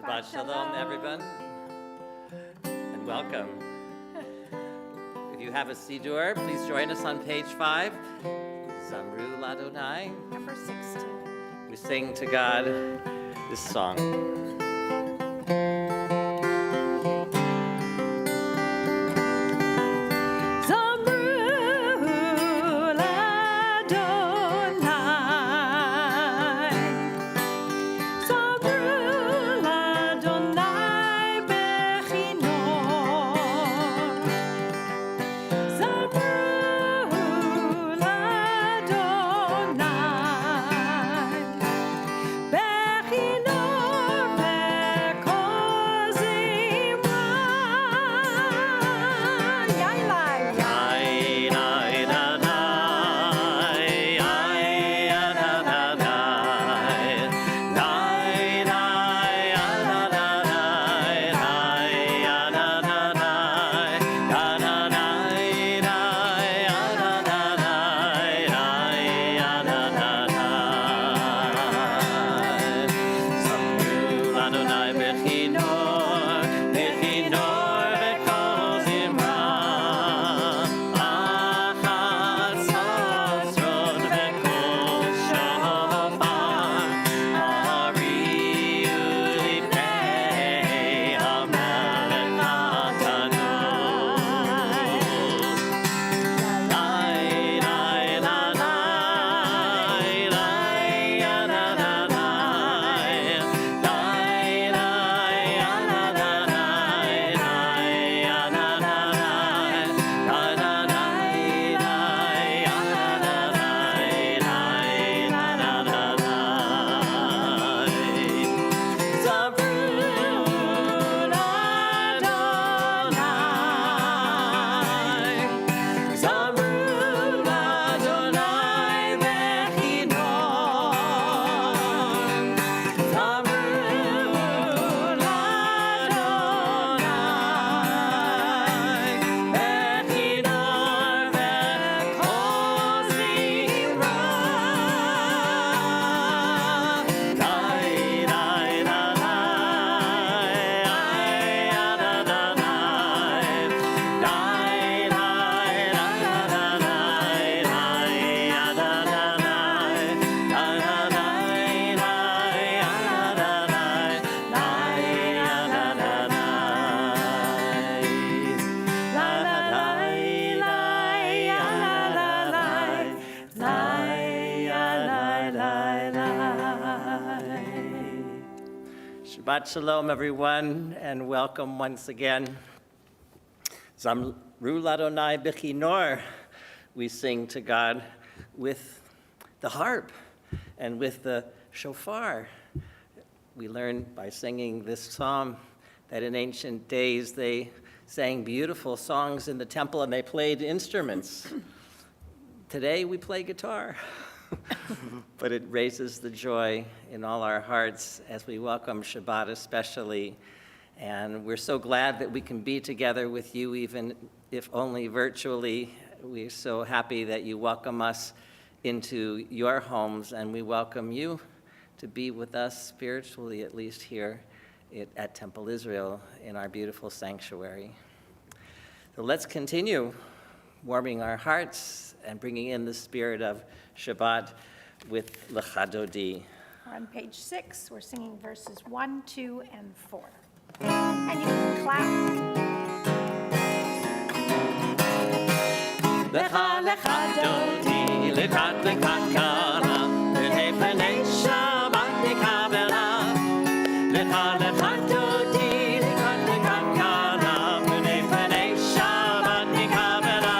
Shabbat Shalom, everyone, and welcome. If you have a Siddur, please join us on page 5. Zamru Ladonai. Number 16. We sing to God this song. Shabbat Shalom, everyone, and welcome once again. Zamru Ladonai B'chinor. We sing to God with the harp and with the shofar. We learn by singing this psalm that in ancient days they sang beautiful songs in the temple and they played instruments. Today we play guitar. But it raises the joy in all our hearts as we welcome Shabbat especially. And we're so glad that we can be together with you, even if only virtually. We're so happy that you welcome us into your homes, and we welcome you to be with us spiritually, at least here at Temple Israel in our beautiful sanctuary. So let's continue warming our hearts and bringing in the spirit of Shabbat with Lecha Dodi. We're on page 6. We're singing verses 1, 2, and 4. And you can clap. Lecha Lecha Dodi, Lekat Lekat Kala, B'nei B'nei Shabbat Nikabela. Lecha Lecha Dodi, Lekat Lekat Kala, B'nei B'nei Shabbat Nikabela.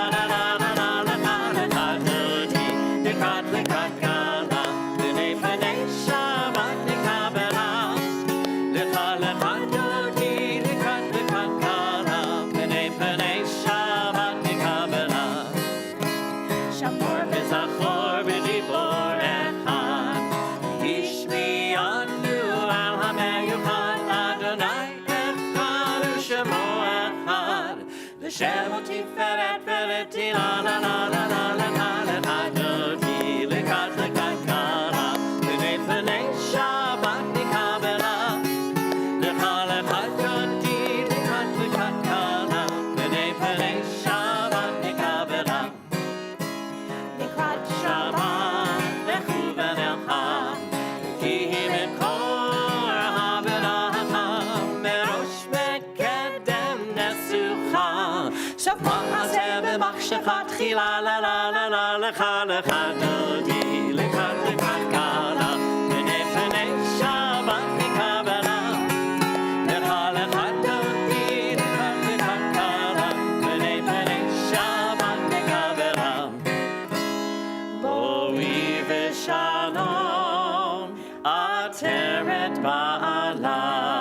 Lecha Lecha Dodi, Lekat Lekat Kala, B'nei B'nei Shabbat Nikabela. Lecha Lecha Dodi, Lekat Lekat Kala, B'nei B'nei Shabbat Nikabela. Shamor V'zachor b'dibor echad, Hishmi'anu al ha'meyuchad, Adonai echad u'shemo echad, L'shem u'tiferet v'letila la la la la lecha lecha dodi, lekat lekat kala, b'nei b'nei Shabbat nikabela. Lecha lecha dodi, lekat lekat kala, b'nei b'nei Shabbat nikabela. Likrat Shabbat lechu v'nelcha, ki hi mikor ha'v'racha, merosh mekedem nesucha. Shabbat hazeh b'machshecha tchila, la la la la lecha lecha dodi, lekat lekat kala, b'nei b'nei Shabbat nikabela. Lecha lecha dodi, lekat lekat kala, b'nei b'nei Shabbat nikabela. Boi v'shalom, ateret ba'alam,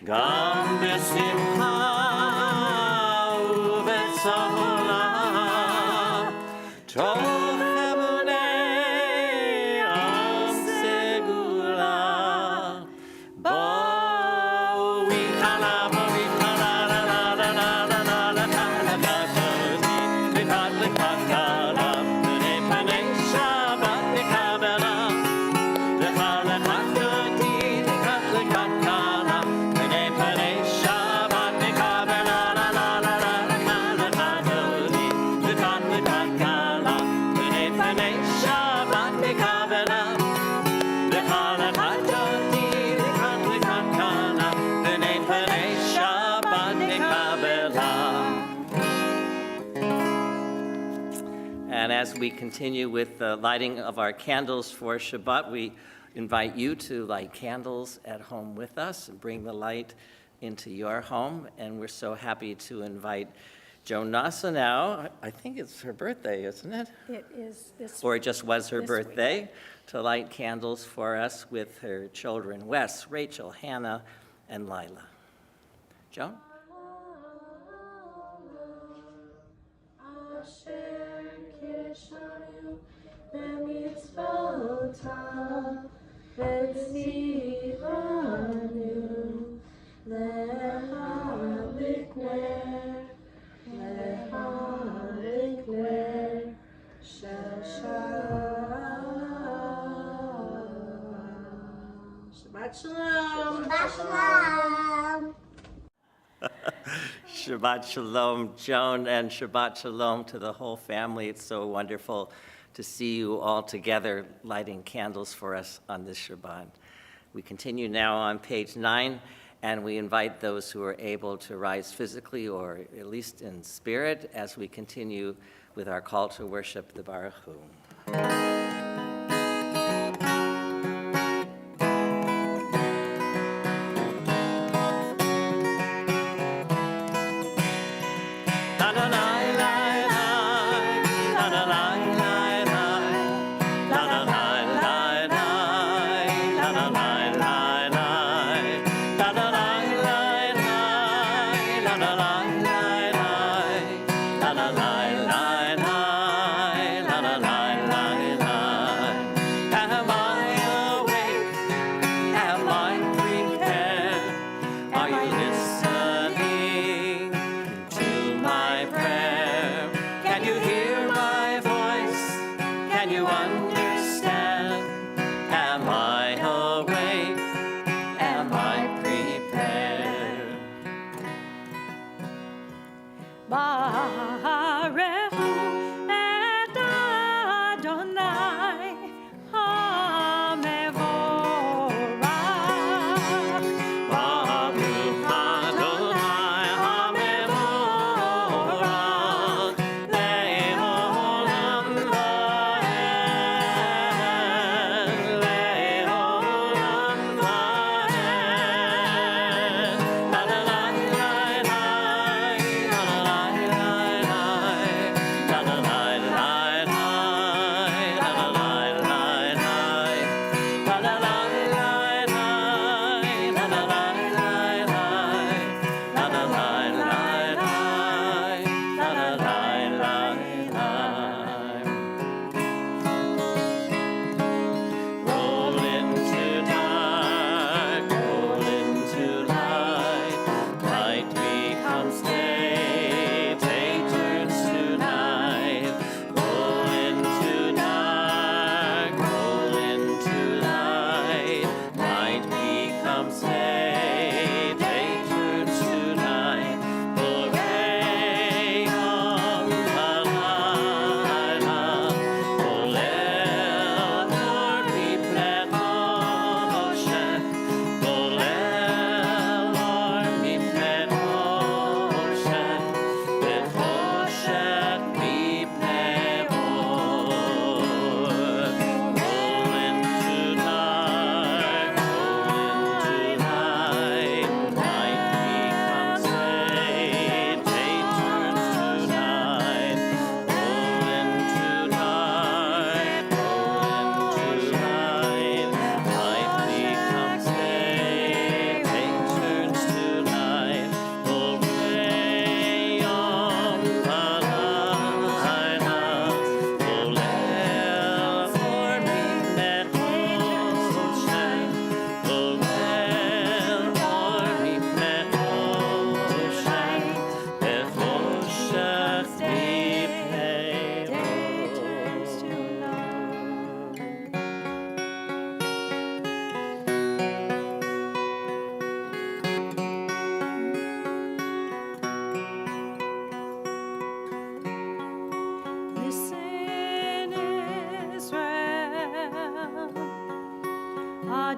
gam b'simcha u'v'tzolam, tov emunei am segula. Boi chala, la la la la la la la lecha lecha dodi, lekat lekat kala, b'nei b'nei Shabbat nikabela. Lecha lecha dodi, lekat lekat kala, b'nei b'nei Shabbat nikabela. La la la la lecha lecha dodi, lekat lekat kala, b'nei b'nei Shabbat nikabela. Lecha lecha dodi, lekat lekat kala, b'nei b'nei Shabbat nikabela. And as we continue with the lighting of our candles for Shabbat, we invite you to light candles at home with us and bring the light into your home. And we're so happy to invite Joan Nasa now. I think it's her birthday, isn't it? It is this Or it just was her This week. birthday, to light candles for us with her children, Wes, Rachel, Hannah, and Lila. Joan? Asher kishanu b'mitzvotav v'tzivanu lecha likner shel shalom. Shabbat shalom. Shabbat shalom. Shabbat Shalom, Joan, and Shabbat Shalom to the whole family. It's so wonderful to see you all together lighting candles for us on this Shabbat. We continue now on page 9, and we invite those who are able to rise physically or at least in spirit as we continue with our call to worship the Baruch Hu.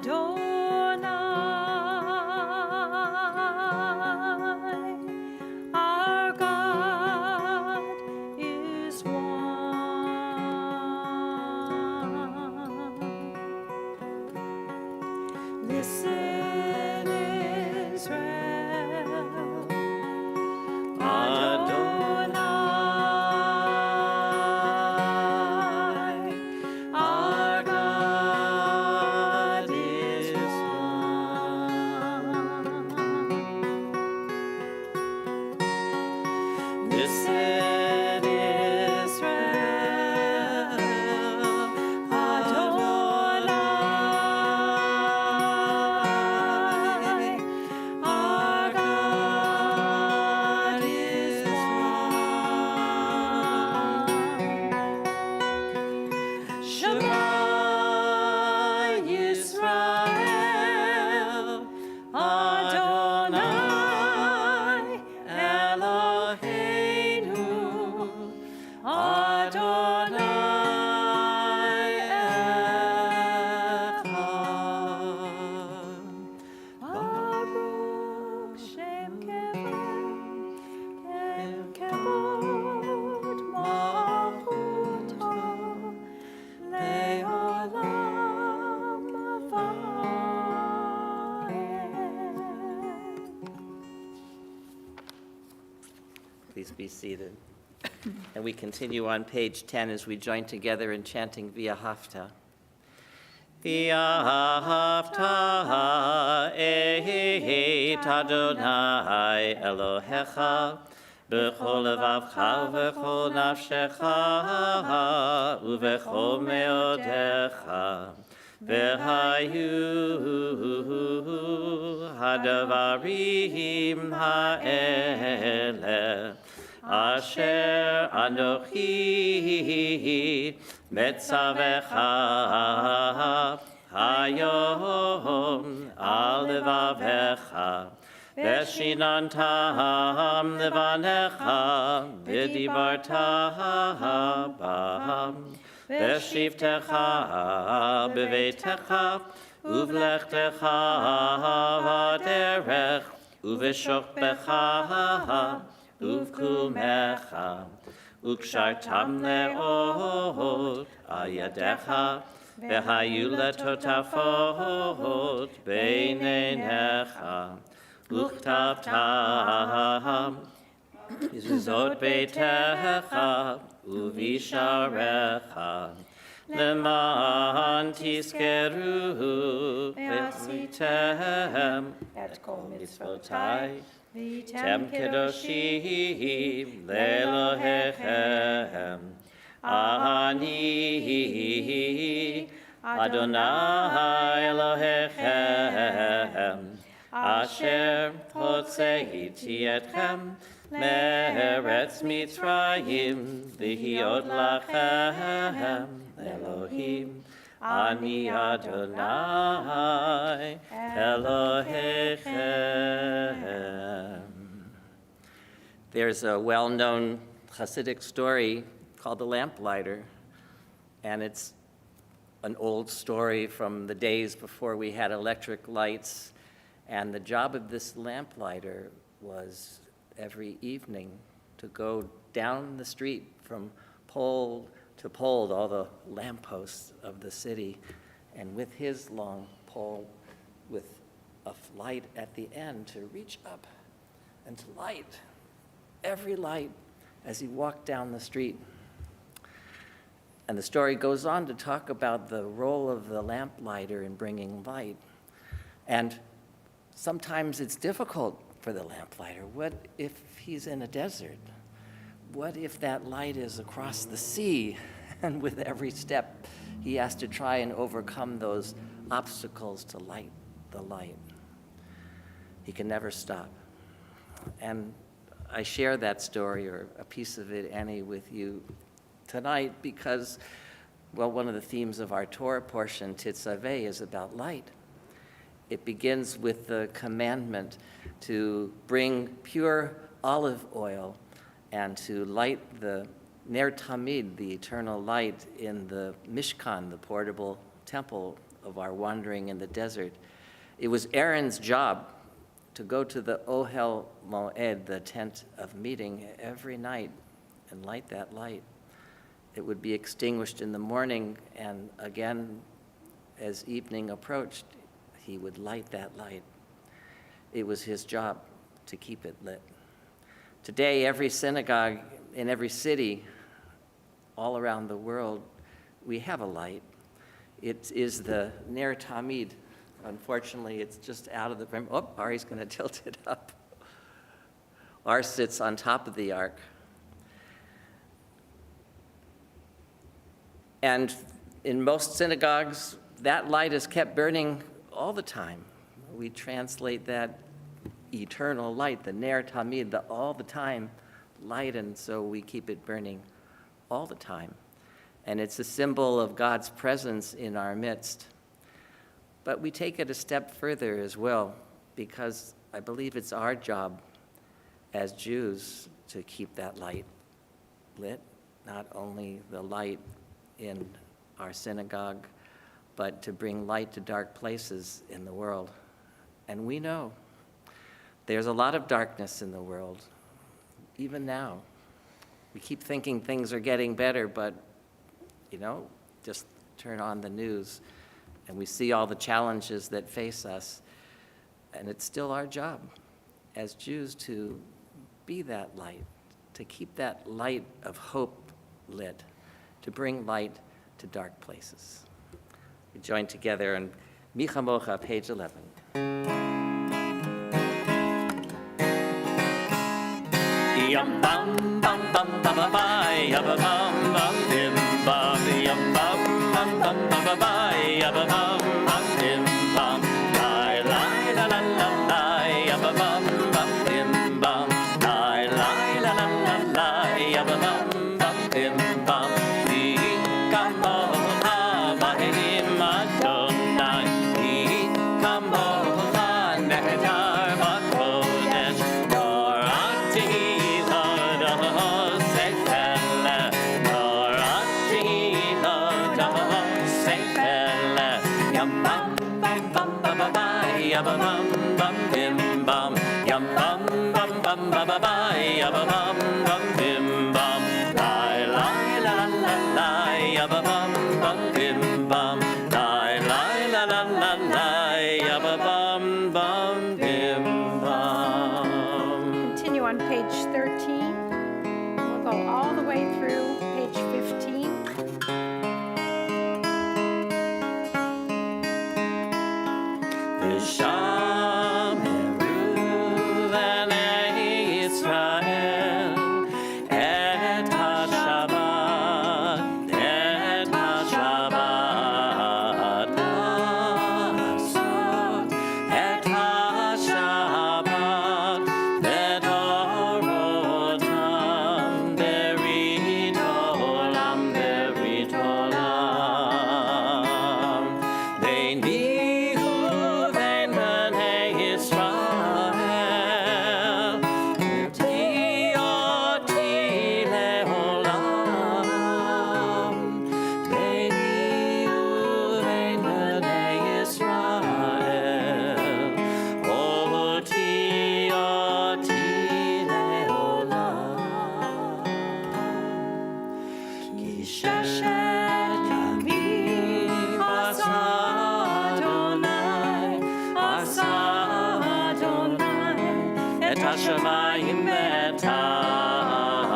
our God is one. Listen, Israel, Adonai, our God is one. Listen, Israel, Adonai, our God is one. Shema Yisrael, Adonai Eloheinu, Adonai Echad. Baruch Shem Kevod Malchuto Le'olam Va'ed. Please be seated. And we continue on page 10 as we join together in chanting V'ahavta. V'ahavta et Adonai Elohecha b'chol levavcha v'chol nafshecha uv'chol meodecha v'hayu hadavarim ha'eleh Asher Anochi Metzavecha Hayom Al Levavecha Veshinantam Levanecha V'dibarta Bam V'shivtecha B'veitecha Uvlechtecha V'derech Uv'shokbecha Uvkumecha, ukshartam le'ot ayadecha, v'hayu letotafot beinenecha, uktavtam, mizuzot beitecha, uvisharecha, leman tiskeru v'asitem, et kol mitzvotai, Tem kedoshim le'Elohechem, Ani Adonai Elohechem, Asher hotzeiti etchem me'eretz Mitzrayim, v'hiot lachem Elohim, Ani Adonai Elohechem. There's a well-known Hasidic story called The Lamplighter, and it's an old story from the days before we had electric lights, and the job of this lamplighter was every evening to go down the street from pole to pole, all the lampposts of the city, and with his long pole with a light at the end to reach up and to light every light as he walked down the street. And the story goes on to talk about the role of the lamplighter in bringing light. And sometimes it's difficult for the lamplighter. What if he's in a desert? What if that light is across the sea? And with every step, he has to try and overcome those obstacles to light the light. He can never stop. And I share that story, or a piece of it, Annie, with you tonight because, well, one of the themes of our Torah portion, Titzaveh, is about light. It begins with the commandment to bring pure olive oil and to light the Ner Tamid, the eternal light, in the Mishkan, the portable temple of our wandering in the desert. It was Aaron's job to go to the Ohel Moed, the tent of meeting, every night and light that light. It would be extinguished in the morning, and again, as evening approached, he would light that light. It was his job to keep it lit. Today, every synagogue in every city all around the world, we have a light. It is the Ner Tamid. Unfortunately, it's just out of the frame. Oh, Ari's going to tilt it up. Ours sits on top of the ark. And in most synagogues, that light is kept burning all the time. We translate that eternal light, the Ner Tamid, the all the time light, and so we keep it burning all the time. And it's a symbol of God's presence in our midst. But we take it a step further as well, because I believe it's our job as Jews to keep that light lit, not only the light in our synagogue, but to bring light to dark places in the world. And we know there's a lot of darkness in the world, even now. We keep thinking things are getting better, but, just turn on the news and we see all the challenges that face us. And it's still our job as Jews to be that light, to keep that light of hope lit, to bring light to dark places. We join together in Mi Chamocha, page 11. Yum bum bum bum ba ba ba, yum bum bum bim bum, yum bum bum bum ba ba ba, yum bum bum bim bum, la la la la la la, yum bum bum bim bum, la la la la la la, yum bum bum bim bum. Di kamo ha ba him Adonai, di kamo ha nehtar ba kodesh, norati. Yum bum bum bim bum, yum bum bum bum ba ba ba, yum bum bum bim bum, la la la la la, yum bum bum bim bum, la la la la la la, yum bum bum bim bum. Continue on page 13. We'll go all the way through page 15. Sham Reuven Israel, et HaShabbat, asot, et HaShabbat, Bedorotam, Berit Olam, Berit Olam, Bein Hashemayim et haaretz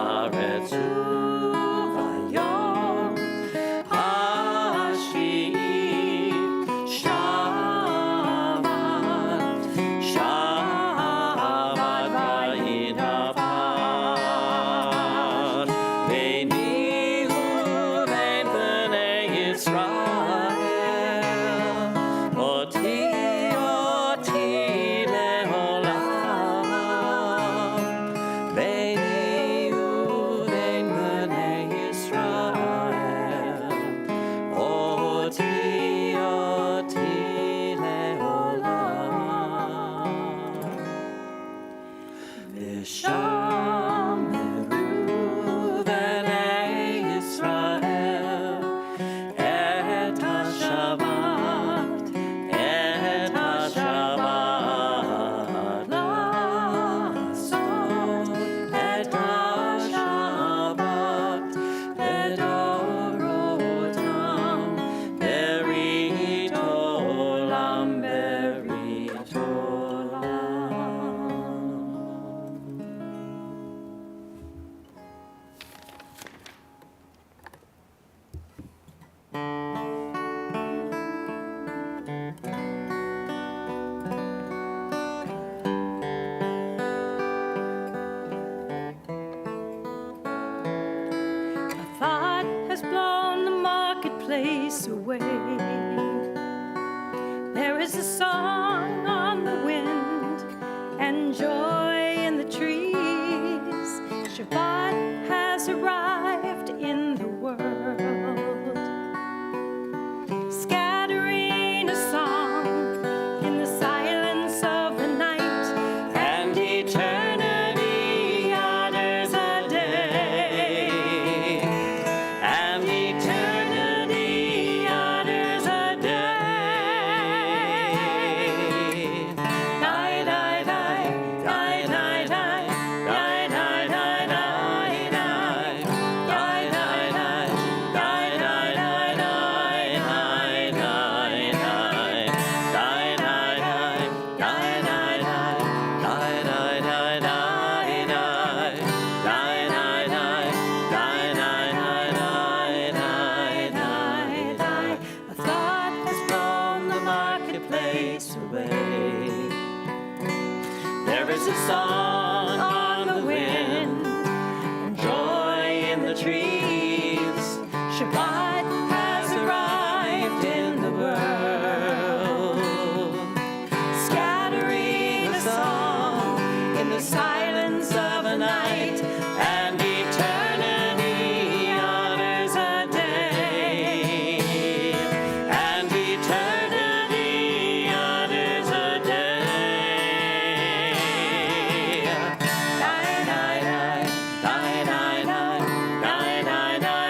uvayom hashvi'i Shabbat, Shabbat vayinapach beini uvein bnei Yisrael oti le'olam. marketplace away. There is a song on the wind and joy in the trees. Shabbat has arrived in the world, scattering a song in the silence of the night, And eternity utters a day. And eternity utters a day. Die, die, die, die, die, die, die, die, die, die, die, die, die, die, die, a thought has blown the marketplace away. There is a song on the wind and joy in the trees. Shabbat has arrived in the world, scattering a song in the silence of a night, and eternity utters a day. And eternity utters a day. Die, die, die, die, die, die, die, die, die, die, die, die,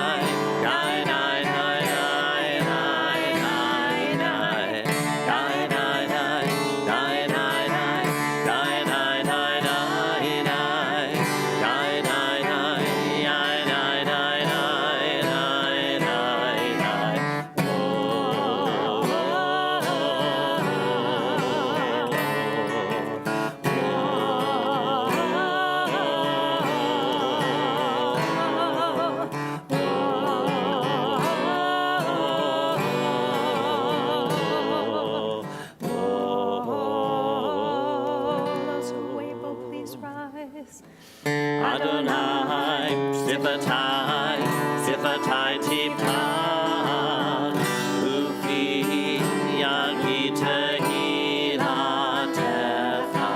die, Those who wave, oh, please rise. Adonai, Sifatai, Sifatai Tipta, Ufi Yagita Hilatecha.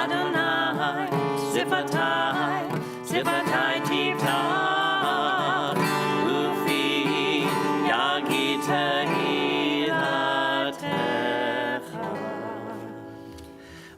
Adonai, Sifatai, Sifatai Tipta, Ufi Yagita Hilatecha.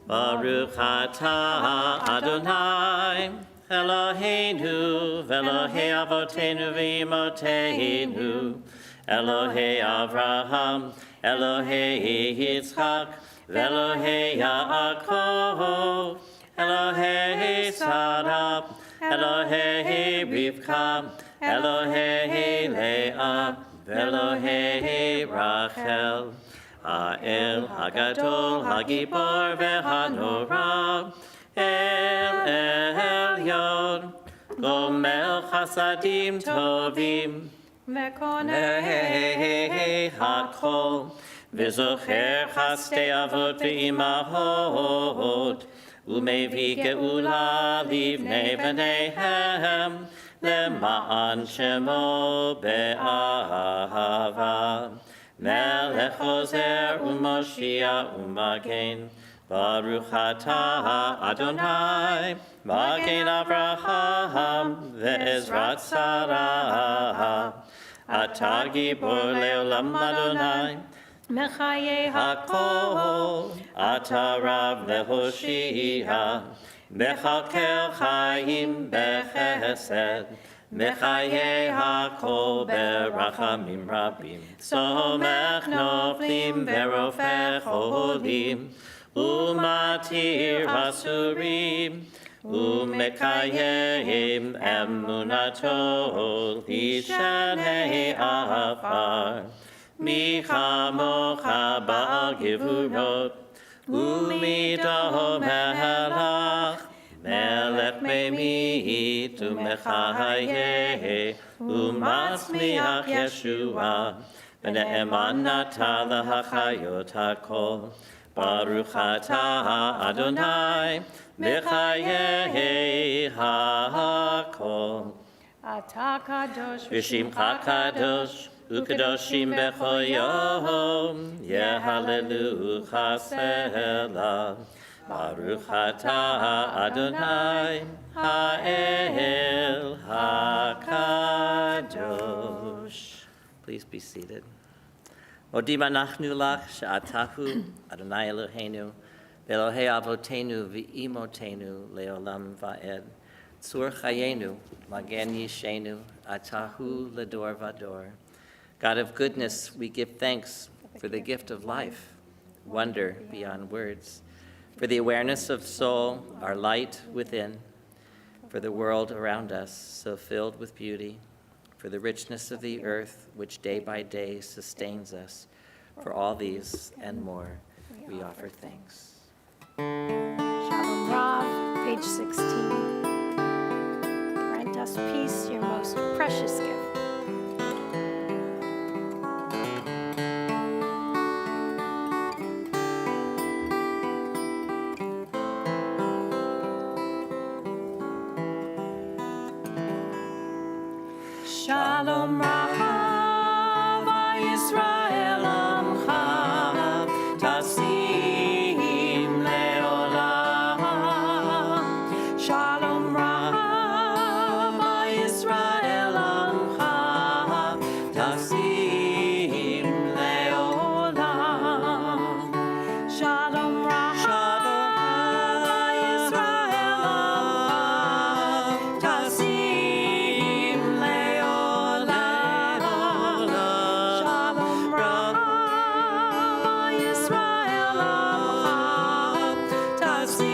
Baruch atah Adonai, Eloheinu, Elohei Avotenu v'Imoteinu, Elohei Avraham, Elohei Yitzchak, Elohei Yaakov, Elohei Sarah, Elohei Rivka, Elohei Leah, Elohei Rachel. Ha'el Hagadol Hagibor veHanorah, El Elyon, Gomel Chasadim Tovim, Ve'konei Hakol, V'zocher Chastei Avot ve'imahot, Umevi Geula Livnei B'neihem, Lema'an Shemo be'ahava. Melech Ozer u'Moshiach u'Magen, Baruch atah Adonai, Magen Avraham ve'Ezrat Sarah, Atah Gibor le'olam Adonai, Mechaye Hakol, Atah Rav le'Hoshia, Mechakel Chaim bechesed, Mechaye Hakol berachamim rabim, Somech noflim verofech cholim, Umatir asurim, Umekayim emunato lishanei afar, Michamocha ba'al gevurot, Umido melach, Melech me'mit u'mechaye, u'matzmiach Yeshua, v'ne'eman nata l'hachayot hakol. Baruch atah Adonai, mechaye hakol. Ata kadosh V'shimcha kadosh, u'kadoshim b'chol yom, yehallelucha selah. Baruch atah Adonai, ha'el ha'kadosh. Please be seated. Modim anachnu lach she'atahu Adonai Eloheinu, v'Elohei avotenu v'imotenu leolam va'ed. Tzur chayenu, magen yishenu, atahu ledor vador. God of goodness, we give thanks for the gift of life, wonder beyond words, for the awareness of soul, our light within, for the world around us, so filled with beauty, for the richness of the earth, which day by day sustains us. For all these and more, we offer thanks. Shalom Rav, page 16. Grant us peace, your most precious gift. Shalom Rav, Yisrael Amcha, Tasim Leolam. Shalom Rav, Yisrael Amcha, Tasim Leolam. Shalom Rav, Yisrael Amcha, Tasim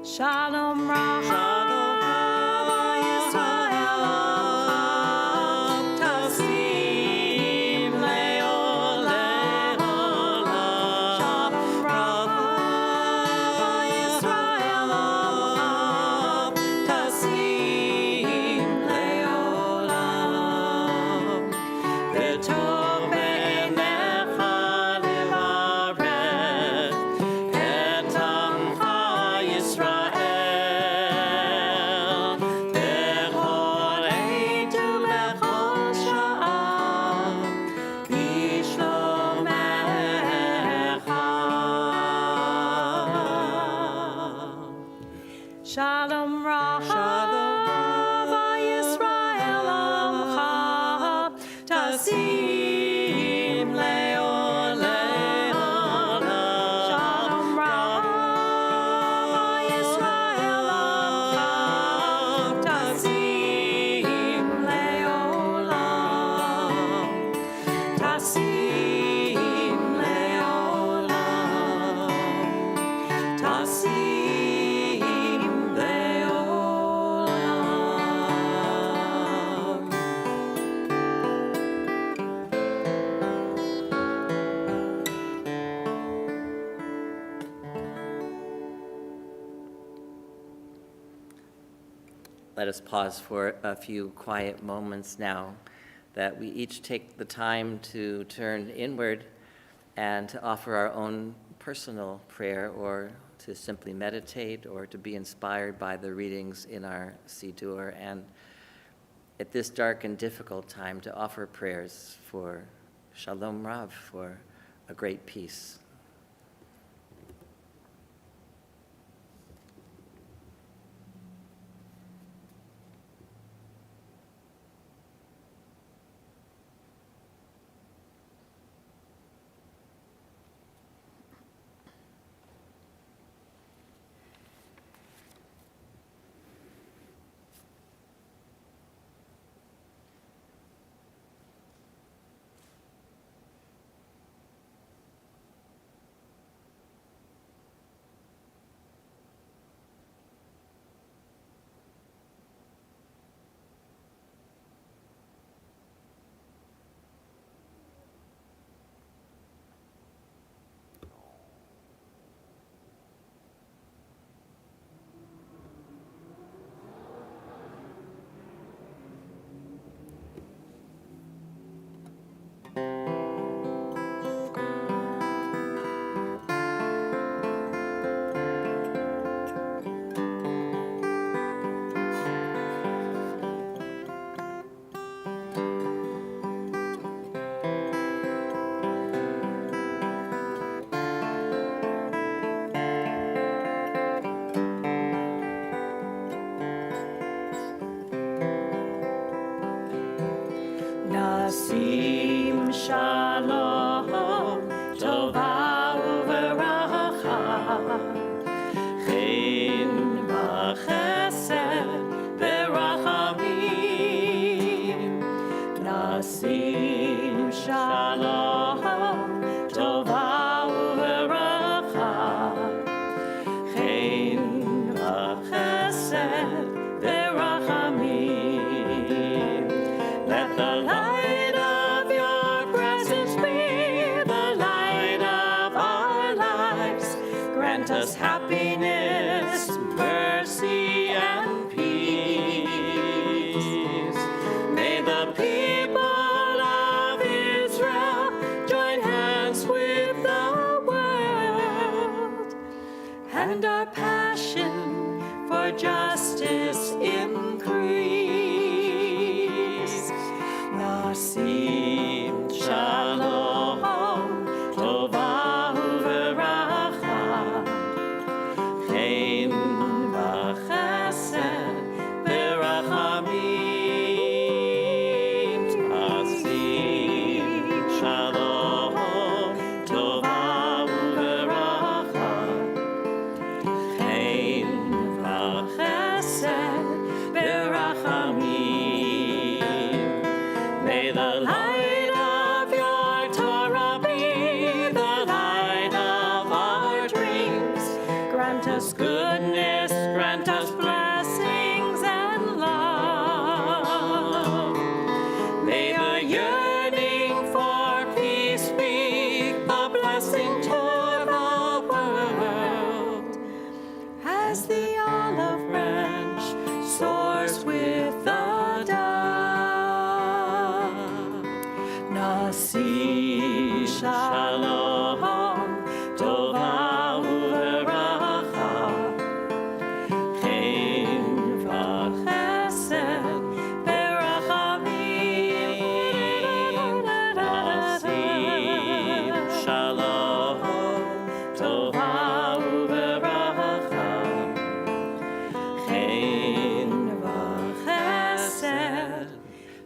Shalom Rav, Yisrael Amcha, Tasim Leolam. Shalom Rav, Yisrael Amcha, Tasim Leolam. V'tov b'einecha levarech et amcha Yisrael. Shalom Rav, Yisrael Amcha, Tasim Leolam. Shalom Rav, Yisrael Amcha, Tasim Leolam. Tasim Leolam. Tasim. Let us pause for a few quiet moments now, that we each take the time to turn inward and to offer our own personal prayer, or to simply meditate, or to be inspired by the readings in our Siddur, and at this dark and difficult time to offer prayers for Shalom Rav, for a great peace. Nasim Shalom Tova Uveracha Chen V'Chesed V'Rachamim Nasim Shalom Tova Uveracha Chen V'Chesed V'Rachamim. Let the light of your presence be the light of our lives. Grant us happiness, mercy, and peace. May the people of Israel join hands with the world, and our passion for justice increase. Nasim Shalom Tova Uveracha Chen V'Chesed V'Rachamim. Nasim Shalom Tova Uveracha Chen V'Chesed V'Rachamim. May the light of your Torah be the light of our dreams. Grant us goodness, grant us blessings and love. May the yearning for peace be a blessing to the world, as the olive branch soars with the dove. Nasi Shalom Tova Uveracha Chen V'Chesed V'Rachamim. Nasi Shalom Tova Uveracha Chen V'Chesed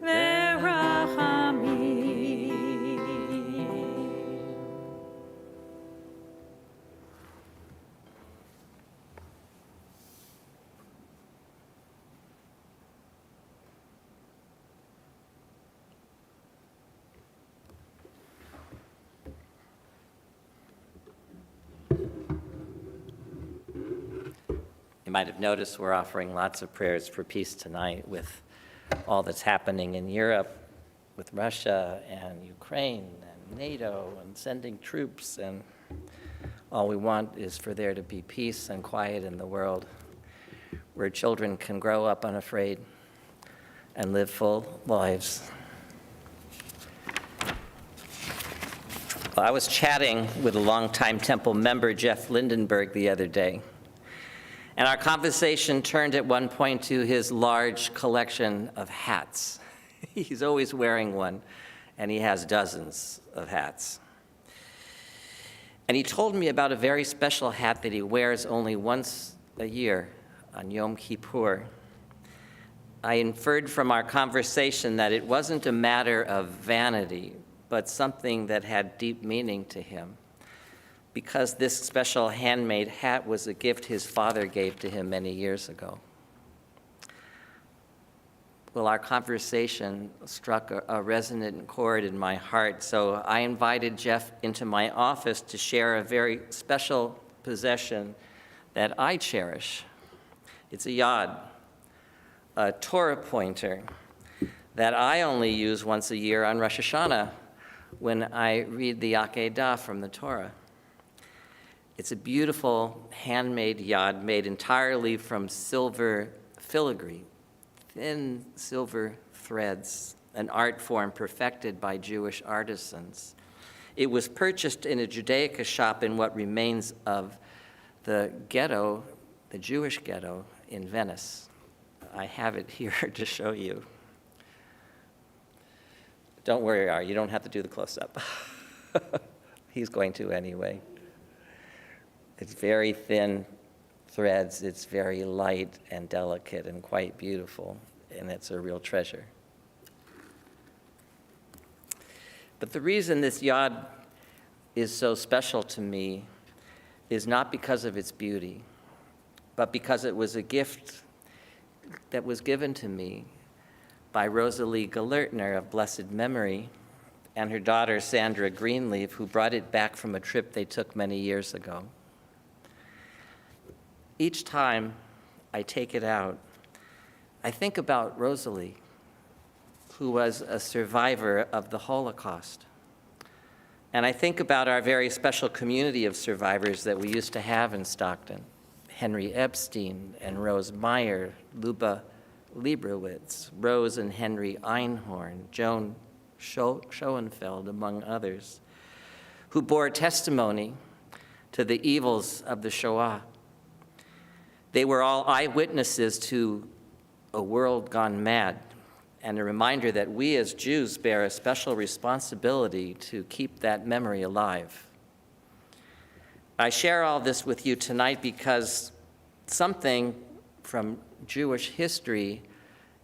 V'Rachamim. You might have noticed we're offering lots of prayers for peace tonight with all that's happening in Europe, with Russia and Ukraine and NATO and sending troops. And all we want is for there to be peace and quiet in the world, where children can grow up unafraid and live full lives. Well, I was chatting with a longtime temple member, Jeff Lindenberg, the other day. And our conversation turned at one point to his large collection of hats. He's always wearing one, and he has dozens of hats. And he told me about a very special hat that he wears only once a year on Yom Kippur. I inferred from our conversation that it wasn't a matter of vanity, but something that had deep meaning to him, because this special handmade hat was a gift his father gave to him many years ago. Well, our conversation struck a resonant chord in my heart, so I invited Jeff into my office to share a very special possession that I cherish. It's a yod, a Torah pointer that I only use once a year on Rosh Hashanah when I read the Akedah from the Torah. It's a beautiful handmade yod made entirely from silver filigree, thin silver threads, an art form perfected by Jewish artisans. It was purchased in a Judaica shop in what remains of the ghetto, the Jewish ghetto in Venice. I have it here to show you. Don't worry, Ari, you don't have to do the close-up. He's going to anyway. It's very thin threads. It's very light and delicate and quite beautiful, and it's a real treasure. But the reason this yad is so special to me is not because of its beauty, but because it was a gift that was given to me by Rosalie Galertner of blessed memory and her daughter Sandra Greenleaf, who brought it back from a trip they took many years ago. Each time I take it out, I think about Rosalie, who was a survivor of the Holocaust. And I think about our very special community of survivors that we used to have in Stockton: Henry Epstein and Rose Meyer, Luba Lieberwitz, Rose and Henry Einhorn, Joan Schoenfeld, among others, who bore testimony to the evils of the Shoah. They were all eyewitnesses to a world gone mad, and a reminder that we as Jews bear a special responsibility to keep that memory alive. I share all this with you tonight because something from Jewish history,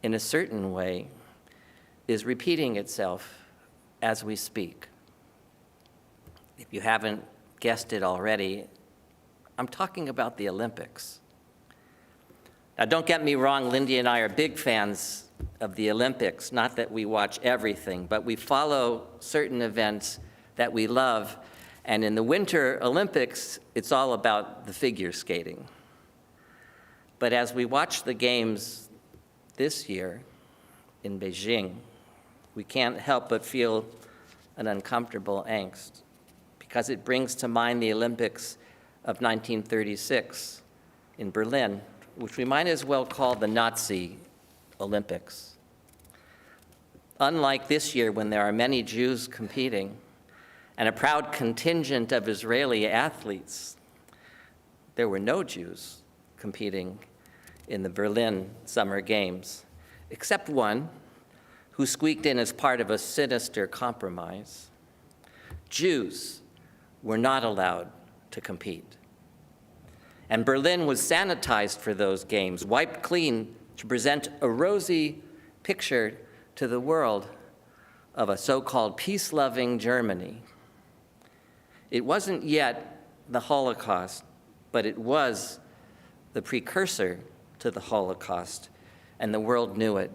in a certain way, is repeating itself as we speak. If you haven't guessed it already, I'm talking about the Olympics. Now, don't get me wrong, Lindy and I are big fans of the Olympics, not that we watch everything, but we follow certain events that we love. And in the Winter Olympics, it's all about the figure skating. But as we watch the games this year in Beijing, we can't help but feel an uncomfortable angst, because it brings to mind the Olympics of 1936 in Berlin, which we might as well call the Nazi Olympics. Unlike this year, when there are many Jews competing and a proud contingent of Israeli athletes, there were no Jews competing in the Berlin Summer Games, except one who squeaked in as part of a sinister compromise. Jews were not allowed to compete. And Berlin was sanitized for those games, wiped clean to present a rosy picture to the world of a so-called peace-loving Germany. It wasn't yet the Holocaust, but it was the precursor to the Holocaust, and the world knew it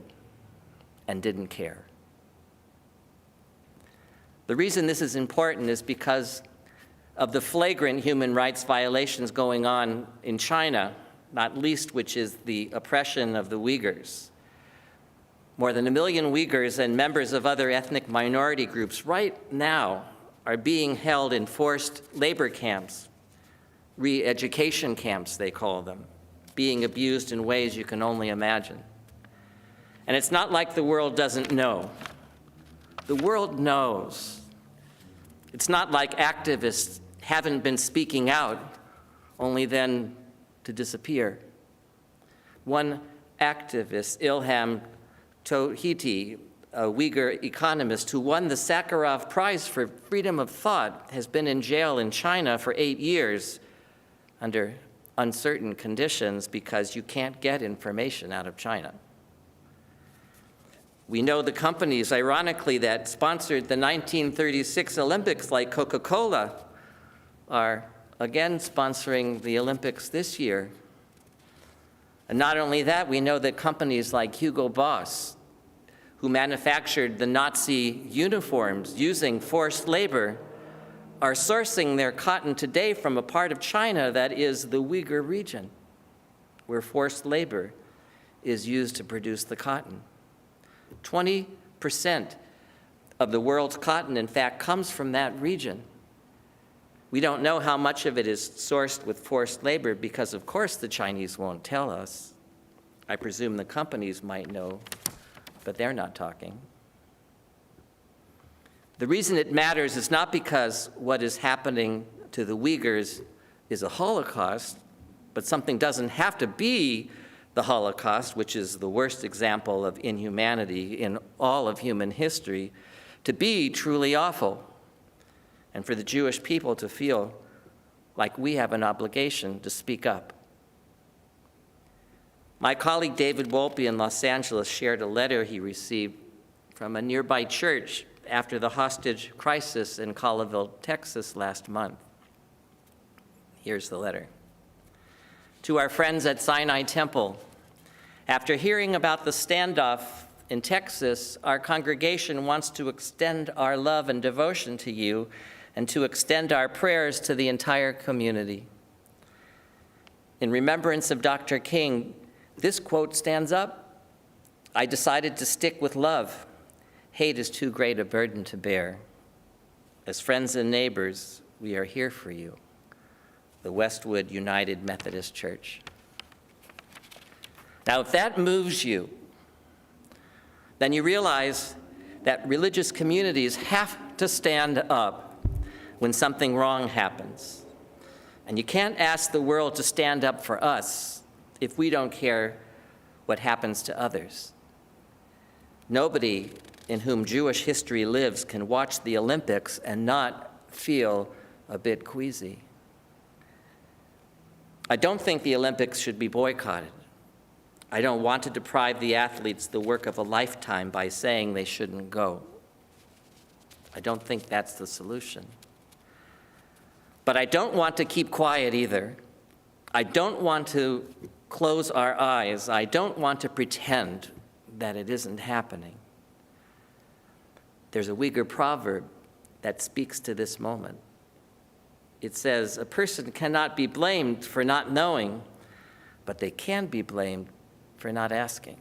and didn't care. The reason this is important is because of the flagrant human rights violations going on in China, not least which is the oppression of the Uyghurs. More than 1 million Uyghurs and members of other ethnic minority groups right now are being held in forced labor camps, re-education camps they call them, being abused in ways you can only imagine. And it's not like the world doesn't know. The world knows. It's not like activists haven't been speaking out, only then to disappear. One activist, Ilham Tohidi, a Uyghur economist who won the Sakharov Prize for Freedom of Thought, has been in jail in China for 8 years under uncertain conditions because you can't get information out of China. We know the companies, ironically, that sponsored the 1936 Olympics, like Coca-Cola, are again sponsoring the Olympics this year. And not only that, we know that companies like Hugo Boss, who manufactured the Nazi uniforms using forced labor, are sourcing their cotton today from a part of China that is the Uyghur region, where forced labor is used to produce the cotton. 20% of the world's cotton, in fact, comes from that region. We don't know how much of it is sourced with forced labor because, of course, the Chinese won't tell us. I presume the companies might know, but they're not talking. The reason it matters is not because what is happening to the Uyghurs is a Holocaust, but something doesn't have to be the Holocaust, which is the worst example of inhumanity in all of human history, to be truly awful, and for the Jewish people to feel like we have an obligation to speak up. My colleague David Wolpe in Los Angeles shared a letter he received from a nearby church after the hostage crisis in Colleyville, Texas last month. Here's the letter. To our friends at Sinai Temple, after hearing about the standoff in Texas, our congregation wants to extend our love and devotion to you and to extend our prayers to the entire community. In remembrance of Dr. King, this quote stands up. I decided to stick with love. Hate is too great a burden to bear. As friends and neighbors, we are here for you. The Westwood United Methodist Church. Now, if that moves you, then you realize that religious communities have to stand up when something wrong happens. And you can't ask the world to stand up for us if we don't care what happens to others. Nobody in whom Jewish history lives can watch the Olympics and not feel a bit queasy. I don't think the Olympics should be boycotted. I don't want to deprive the athletes the work of a lifetime by saying they shouldn't go. I don't think that's the solution. But I don't want to keep quiet either. I don't want to close our eyes. I don't want to pretend that it isn't happening. There's a Uyghur proverb that speaks to this moment. It says, a person cannot be blamed for not knowing, but they can be blamed for not asking.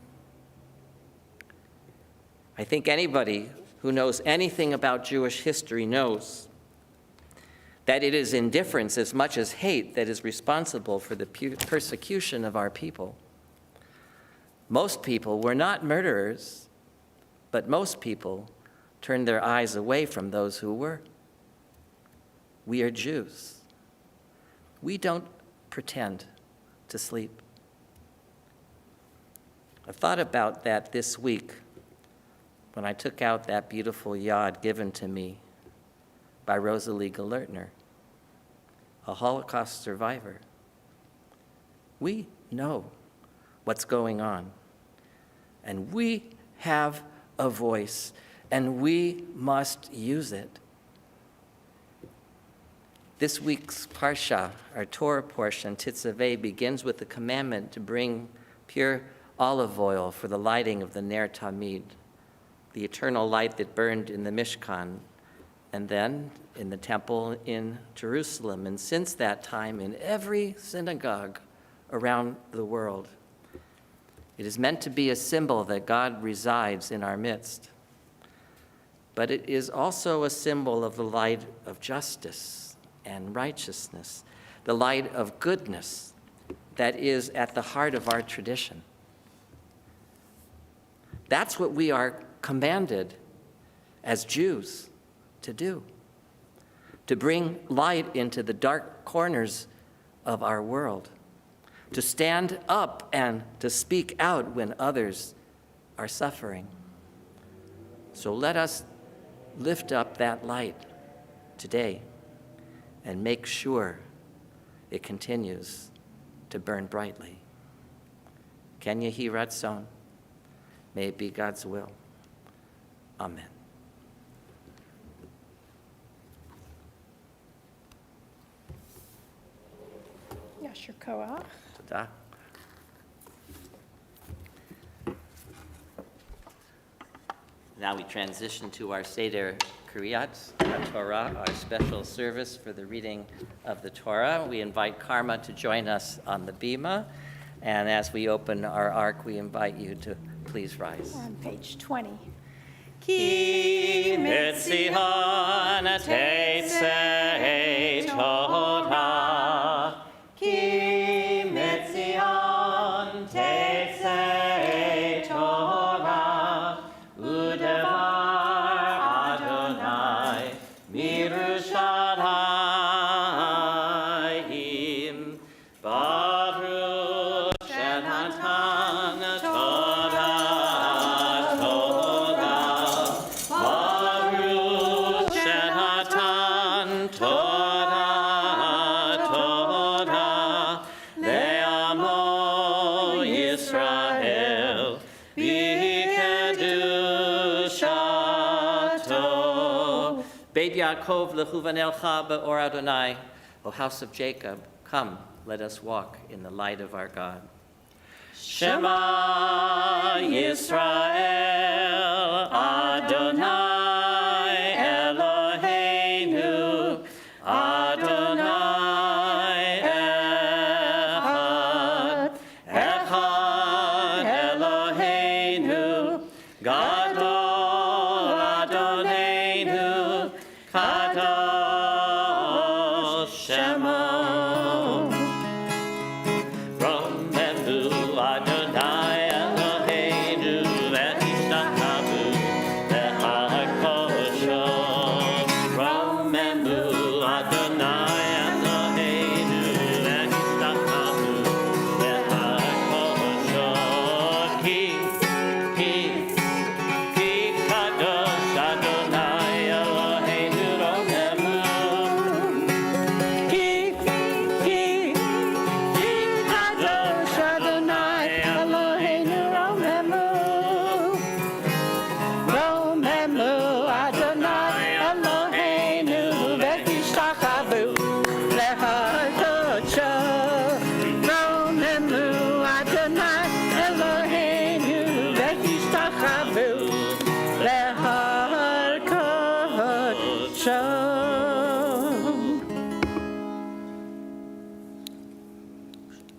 I think anybody who knows anything about Jewish history knows that it is indifference as much as hate that is responsible for the persecution of our people. Most people were not murderers, but most people turned their eyes away from those who were. We are Jews. We don't pretend to sleep. I thought about that this week when I took out that beautiful yad given to me by Rosalie Galertner, a Holocaust survivor. We know what's going on, and we have a voice, and we must use it. This week's Parsha, our Torah portion, Tetzaveh, begins with the commandment to bring pure olive oil for the lighting of the Ner Tamid, the eternal light that burned in the Mishkan, and then in the temple in Jerusalem, and since that time in every synagogue around the world. It is meant to be a symbol that God resides in our midst, but it is also a symbol of the light of justice and righteousness, the light of goodness that is at the heart of our tradition. That's what we are commanded as Jews to do, to bring light into the dark corners of our world, to stand up and to speak out when others are suffering. So let us lift up that light today and make sure it continues to burn brightly. Ken Yehi Ratzon. May it be God's will. Amen. Yasher Koach. Todah. Now we transition to our Seder Kriyat Torah, our special service for the reading of the Torah. We invite Karma to join us on the bima, and as we open our ark, we invite you to please rise. We're on page 20. Ki mitzion teitzei Torah. Ki mitzion teitzei Torah. Udevar Adonai mirushalayim. Baruch shenatan Torah. Baruch shenatan Torah. Beit Yaakov lechuvanelcha be'or Adonai. O house of Jacob, come, let us walk in the light of our God. Shema Yisrael, Adonai Eloheinu, Adonai Echad, Echad Eloheinu, Gadol Adonenu, Kadosh Shema.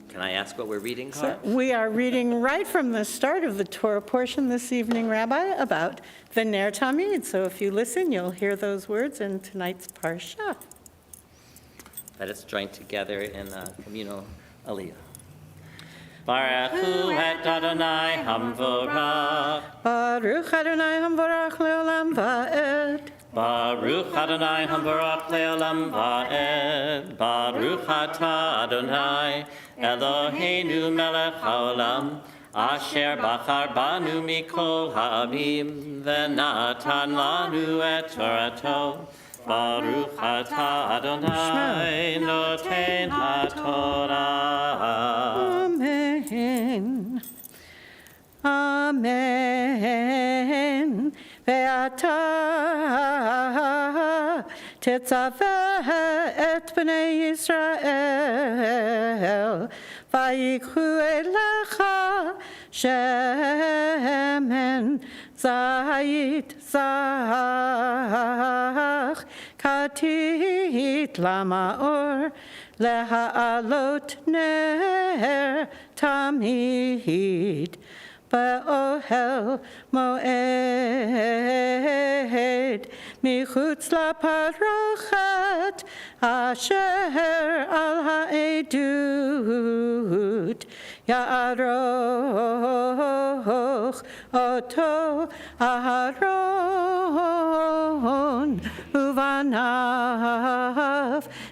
Can I ask what we're reading, Carl? We are reading right from the start of the Torah portion this evening, Rabbi, about the Ner Tamid. So if you listen, you'll hear those words in tonight's Parsha. Let us join together in a communal aliyah. Baruch et Adonai Hamvorach. Baruch Adonai Hamvorach leolam va'ed. Baruch Adonai Hamvorach leolam va'ed. Baruch atah Adonai Eloheinu melech haolam. Asher bachar banu mikol ha'amim v'natan lanu et Torato. Baruch atah Adonai noten ha'torah. Amen. Amen. Ve'ata tetzaveh et bnei Yisrael vayikhu elecha shemen zayit zach katit lamaor leha'alot ner tamid ba'ohel moed michutz laparochet asher al ha'edut ya'aroch oto Aharon uvanav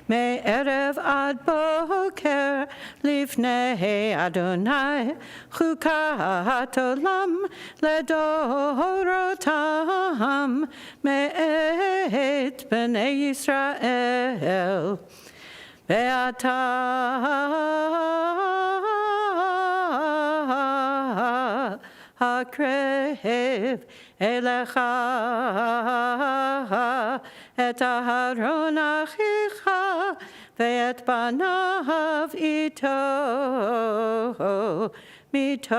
me'erev ad boker lifnei Adonai chukat olam ledorotam me'et bnei Yisrael ve'ata הקרב אליך את אהרון אחיך ואת בניו איתו מתוך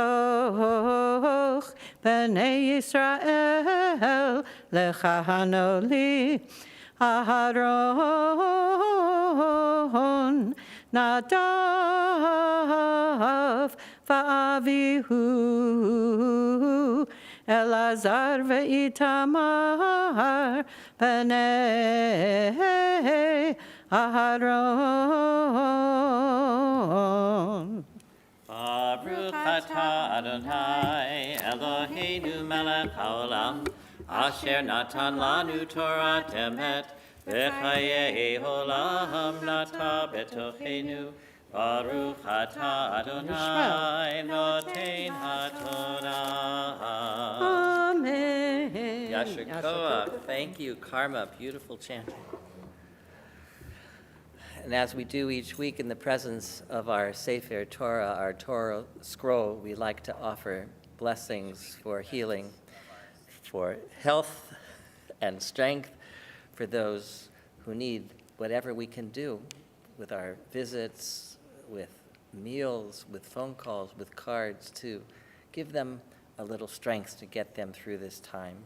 בני ישראל לכהנו לי אהרון נדב ואביהו אלעזר ואיתמר בני אהרון. Baruch atah Adonai Eloheinu melech haolam asher natan lanu Torah emet v'chayei olam nata betochenu. Baruch atah Adonai noten haTorah. Amen. Yasher Koach. Thank you, Karma. Beautiful chanting. And as we do each week in the presence of our Sefer Torah, our Torah scroll, we like to offer blessings for healing, for health and strength, for those who need whatever we can do with our visits, with meals, with phone calls, with cards, to give them a little strength to get them through this time.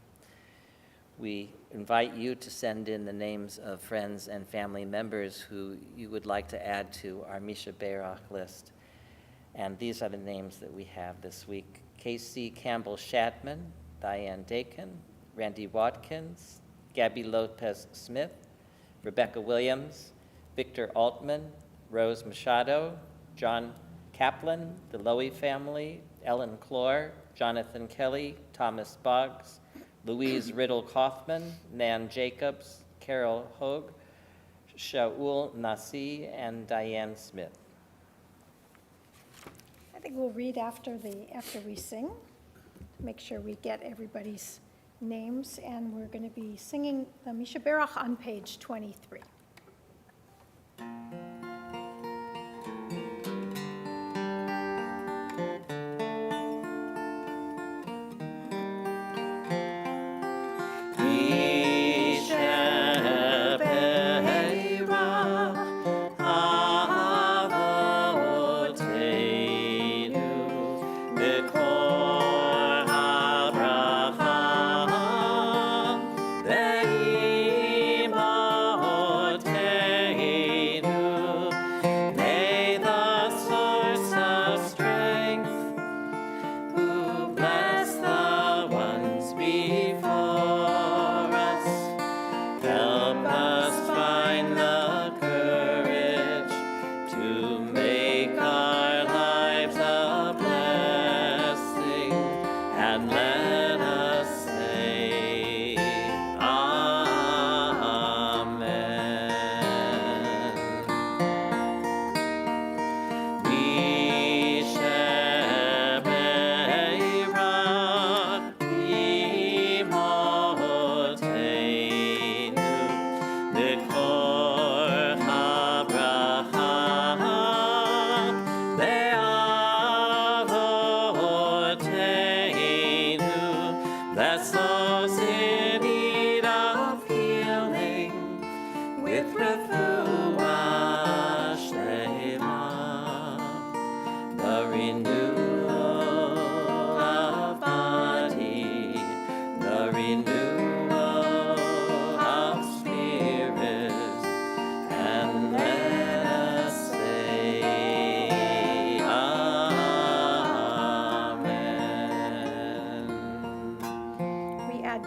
We invite you to send in the names of friends and family members who you would like to add to our Misha Berach list. And these are the names that we have this week: Casey Campbell Shatman, Diane Dakin, Randy Watkins, Gabby Lopez Smith, Rebecca Williams, Victor Altman, Rose Machado, John Kaplan, the Lowy family, Ellen Clore, Jonathan Kelly, Thomas Boggs, Louise Riddle Kaufman, Nan Jacobs, Carol Hogue, Shaul Nasi, and Diane Smith. I think we'll read after we sing, to make sure we get everybody's names, and we're going to be singing the Misha Berach on page 23.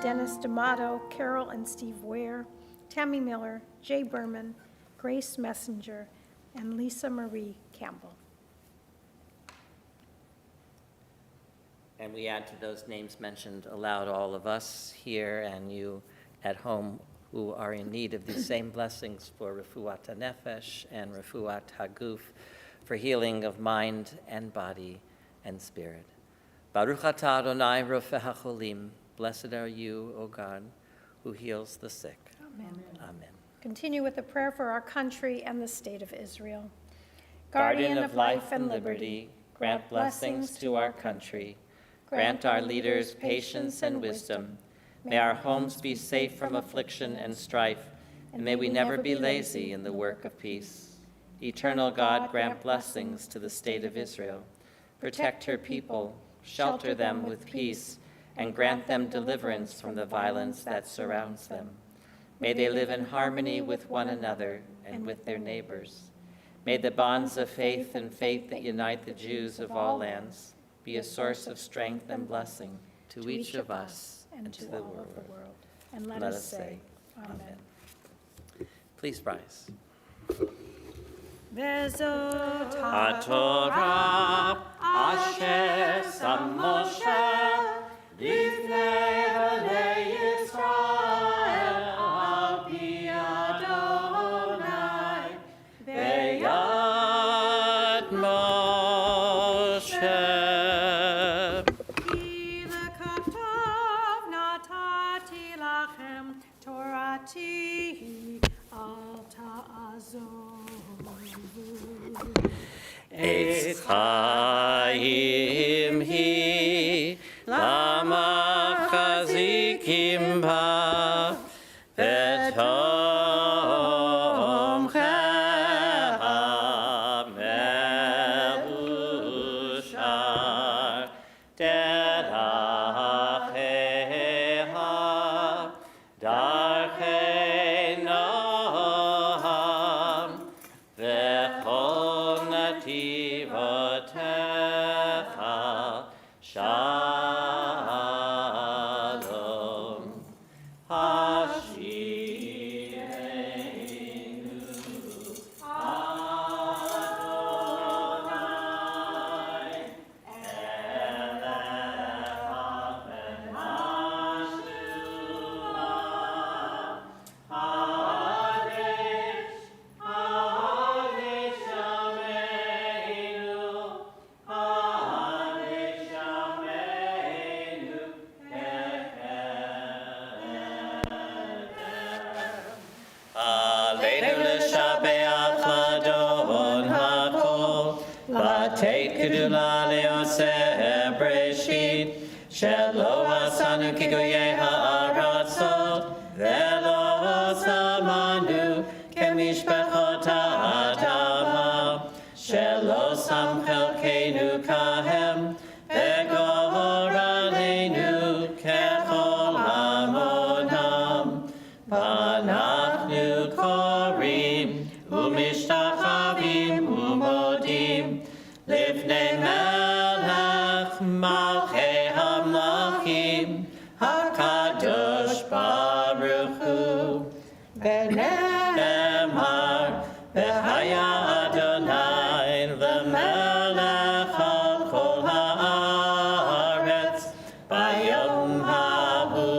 Dennis D'Amato, Carol and Steve Ware, Tammy Miller, Jay Berman, Grace Messenger, and Lisa Marie Campbell. And we add to those names mentioned aloud all of us here and you at home who are in need of these same blessings for Refuat HaNefesh and Refuat HaGuf, for healing of mind and body and spirit. Baruch atah Adonai Rofeh HaCholim. Blessed are you, O God, who heals the sick. Amen. Amen. Continue with a prayer for our country and the state of Israel. Guardian of life and liberty, grant blessings to our country. Grant our leaders patience and wisdom. May our homes be safe from affliction and strife, and may we never be lazy in the work of peace. Eternal God, grant blessings to the state of Israel. Protect her people, shelter them with peace, and grant them deliverance from the violence that surrounds them. May they live in harmony with one another and with their neighbors. May the bonds of faith and faith that unite the Jews of all lands be a source of strength and blessing to each of us and to the all world. of the world. And let us say, Amen. Please rise. Vezot HaTorah asher sam Moshe Lifnei Bnei Yisrael al pi Adonai beyad Moshe. Ki lekachtav natati lachem Torati al ta'azovu. Eitz Chaim hi lama chazikim ba v'tov Darchei noam, v'chol nativotecha, shalom. Hashireinu Adonai, Elecha v'Hashua, Hadesh, Hadesh Yameinu, Hadesh Yameinu, Aleinu l'shabeach l'Adon hakol, v'atei kedula le'oseh breshit, shelo asanu kigoyei ha'aratzot, ve'lo samanu kemishpachot ha'adama, shelo sam chelkeinu kahem, ve'goraleinu kechol amonam. Vanachnu korim umishtachavim umodim lifnei melech malchei hamlachim hakadosh baruch hu v'nemar v'haya Adonai l'melech al kol haaretz bayom hahu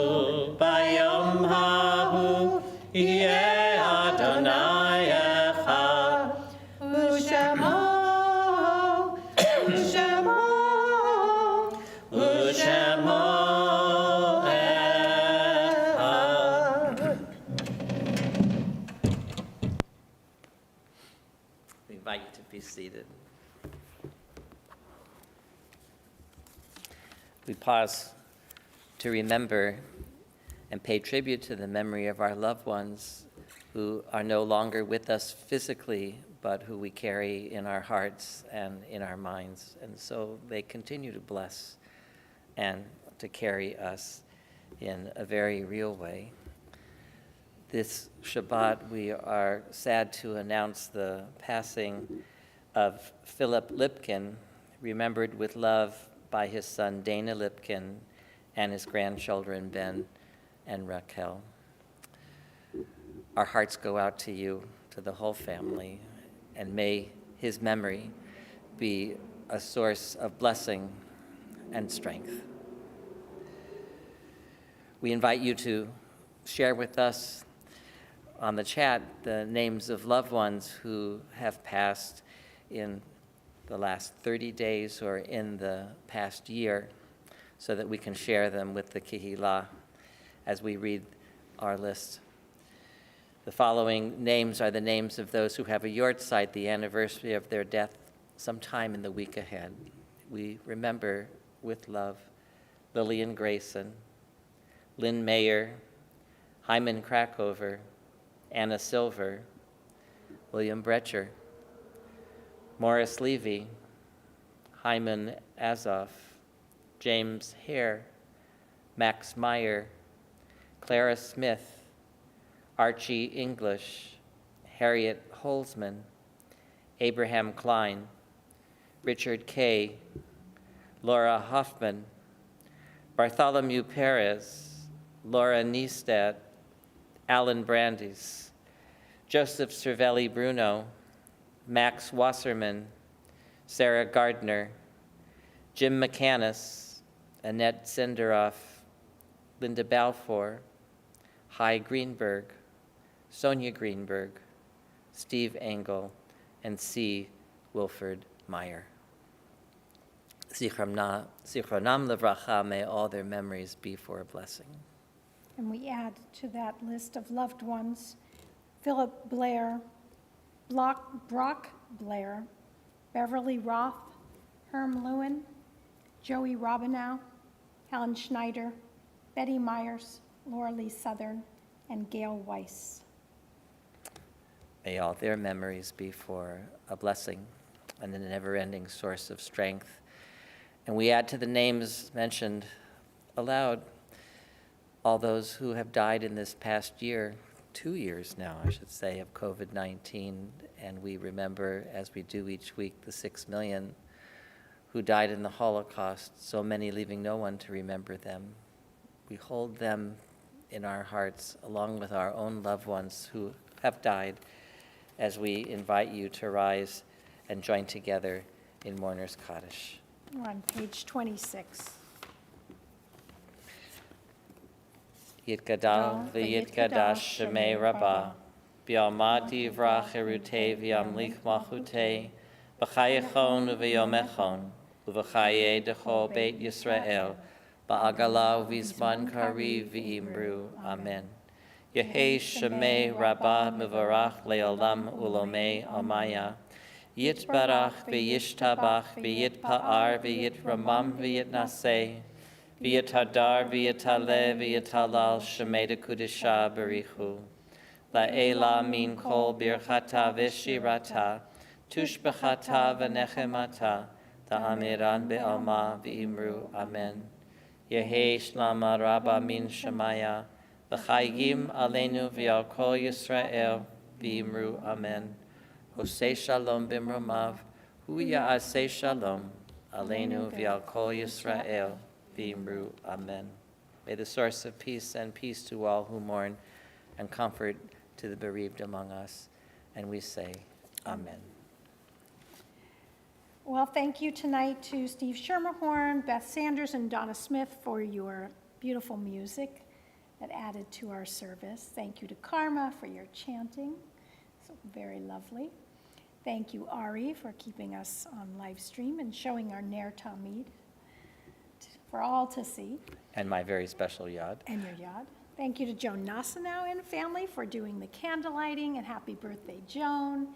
yeh Adonai echad u'shemo echad. We invite you to be seated. We pause to remember and pay tribute to the memory of our loved ones who are no longer with us physically, but who we carry in our hearts and in our minds. And so they continue to bless and to carry us in a very real way. This Shabbat, we are sad to announce the passing of Philip Lipkin, remembered with love by his son Dana Lipkin and his grandchildren Ben and Raquel. Our hearts go out to you, to the whole family, and may his memory be a source of blessing and strength. We invite you to share with us on the chat the names of loved ones who have passed in the last 30 days or in the past year, so that we can share them with the Kehillah as we read our list. The following names are the names of those who have a yortzeit, the anniversary of their death, sometime in the week ahead. We remember with love Lillian Grayson, Lynn Mayer, Hyman Krakover, Anna Silver, William Brecher, Morris Levy, Hyman Azoff, James Hare, Max Meyer, Clara Smith, Archie English, Harriet Holzman, Abraham Klein, Richard Kay, Laura Hoffman, Bartholomew Perez, Laura Niestad, Alan Brandes, Joseph Cervelli Bruno, Max Wasserman, Sarah Gardner, Jim McCannis, Annette Senderoff, Linda Balfour, Hy Greenberg, Sonia Greenberg, Steve Engel, and C. Wilford Meyer. Zichronam levracha, may all their memories be for a blessing. And we add to that list of loved ones, Philip Blair, Brock Blair, Beverly Roth, Herm Lewin, Joey Robinow, Helen Schneider, Betty Myers, Laura Lee Southern, and Gail Weiss. May all their memories be for a blessing and a never-ending source of strength. And we add to the names mentioned aloud all those who have died in this past year, 2 years now, I should say, of COVID-19, and we remember, as we do each week, the 6 million who died in the Holocaust, so many leaving no one to remember them. We hold them in our hearts along with our own loved ones who have died as we invite you to rise and join together in Mourner's Kaddish. We're on page 26. Yitgadal v'yitgadash shemei rabbah, b'yamad divrach erutei v'yamlich malchutei, b'chayechon v'yomechon, u'v'chaye decho beit Yisrael, ba'agala v'zman kari v'imru. Amen. Yehei shemei rabbah mevarach le'olam ulomei amaya, yitbarach v'yishtabach v'yitpa'ar v'yitramam v'yitnaseh, V'yitadar v'yitale v'yitalal shemeda kudisha berichu. La'ela min kol birchata v'shirata, tushbechata v'nechemata, ta'amiran be'alma v'imru. Amen. Yehei shlama rabba min shemaya, v'chayim aleinu v'yal kol Yisrael v'imru. Amen. Osei shalom b'mromav, hu ya'aseh shalom, aleinu v'yal kol Yisrael. V'imru. Amen. May the source of peace send peace to all who mourn and comfort to the bereaved among us. And we say, Amen. Well, thank you tonight to Steve Schermerhorn, Beth Sanders, and Donna Smith for your beautiful music that added to our service. Thank you to Karma for your chanting. So very lovely. Thank you, Ari, for keeping us on live stream and showing our Ner Tamid for all to see. And my very special yad. And your yad. Thank you to Joan Nassanow and family for doing the candle lighting, and happy birthday, Joan.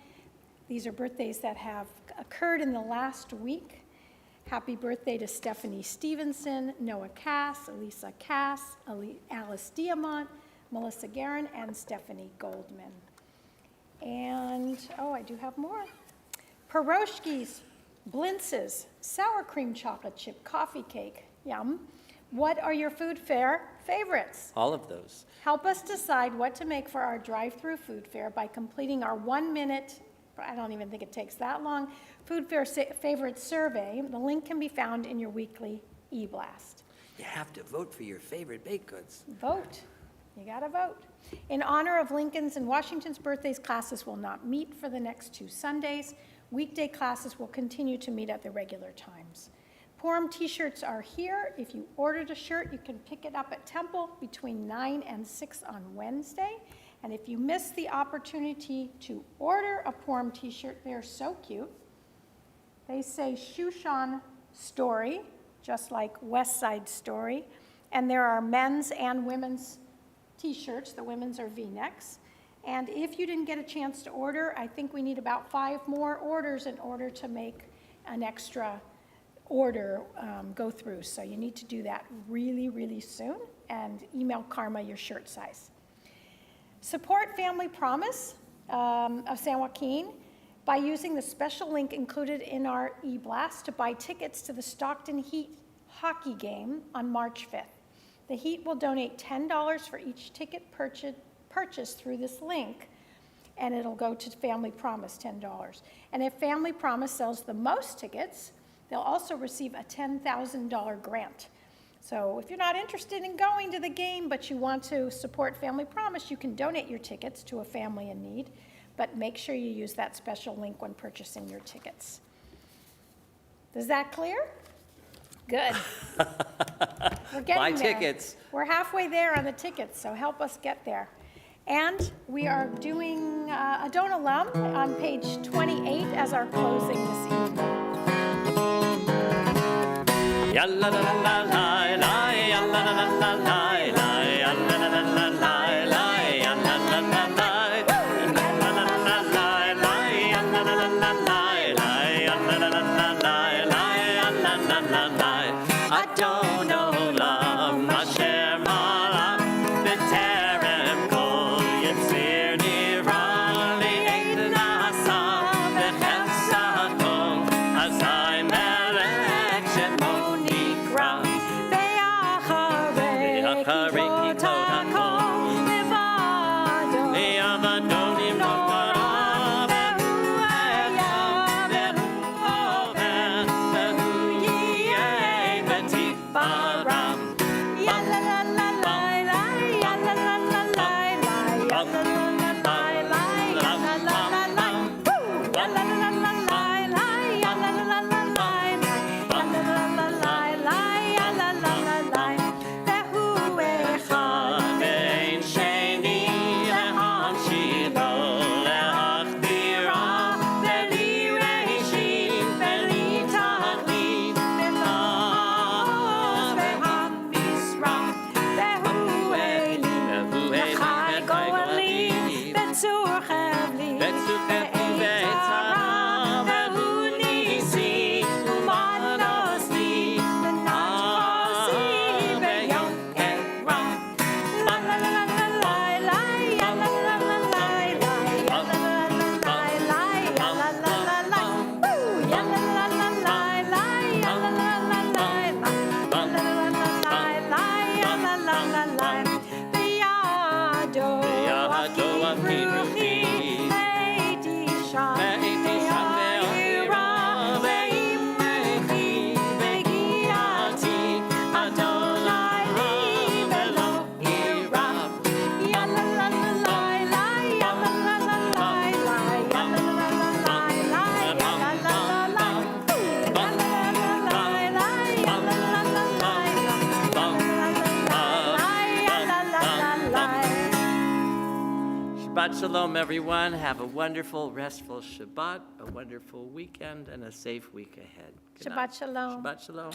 These are birthdays that have occurred in the last week. Happy birthday to Stephanie Stevenson, Noah Cass, Elisa Cass, Alice Diamont, Melissa Guerin, and Stephanie Goldman. And, oh, I do have more. Piroshkis, Blintzes, sour cream chocolate chip coffee cake. Yum. What are your food fair favorites? All of those. Help us decide what to make for our drive-through food fair by completing our 1 minute, I don't even think it takes that long, food fair favorite survey. The link can be found in your weekly e-blast. You have to vote for your favorite baked goods. Vote. You gotta vote. In honor of Lincoln's and Washington's birthdays, classes will not meet for the next 2 Sundays. Weekday classes will continue to meet at the regular times. Purim t-shirts are here. If you ordered a shirt, you can pick it up at Temple between 9 and 6 on Wednesday. And if you missed the opportunity to order a Purim t-shirt, they're so cute. They say Shushan Story, just like West Side Story. And there are men's and women's t-shirts. The women's are V-necks. And if you didn't get a chance to order, I think we need about 5 more orders in order to make an extra order go through. So you need to do that really, really soon, and email Karma your shirt size. Support Family Promise of San Joaquin by using the special link included in our e-blast to buy tickets to the Stockton Heat hockey game on March 5th. The Heat will donate $10 for each ticket purchased through this link, and it'll go to Family Promise, $10. And if Family Promise sells the most tickets, they'll also receive a $10,000 grant. So if you're not interested in going to the game, but you want to support Family Promise, you can donate your tickets to a family in need, but make sure you use that special link when purchasing your tickets. Is that clear? Good. We're getting Buy there. tickets. We're halfway there on the tickets, so help us get there. And we are doing Adon Olam on page 28 as our closing this evening. Yalla la la la la, yalla la la la la, yalla la la la la, yalla la la la, yalla la la la, yalla la la la la, yalla la la la la, yalla la la la. Adon Olam, Asher Malach, B'terem Kol Yitzir Nirah, Li'ed Nasa, B'chesed Azai Melech Shemo Nikra. Atoa Kidruhi, Me'eti Sham, Me'eti Sham Ve'ira, Ve'imeki, Ve'giati, Adonai Li Velo Ira. Ya la la la la la, ya la la la la la, ya la la la la la, ya la la la la, ya la la la la la, ya la la la la la, ya la la la la. Shabbat Shalom, everyone. Have a wonderful, restful Shabbat, a wonderful weekend, and a safe week ahead. Good night. Shabbat Shalom. Shabbat Shalom.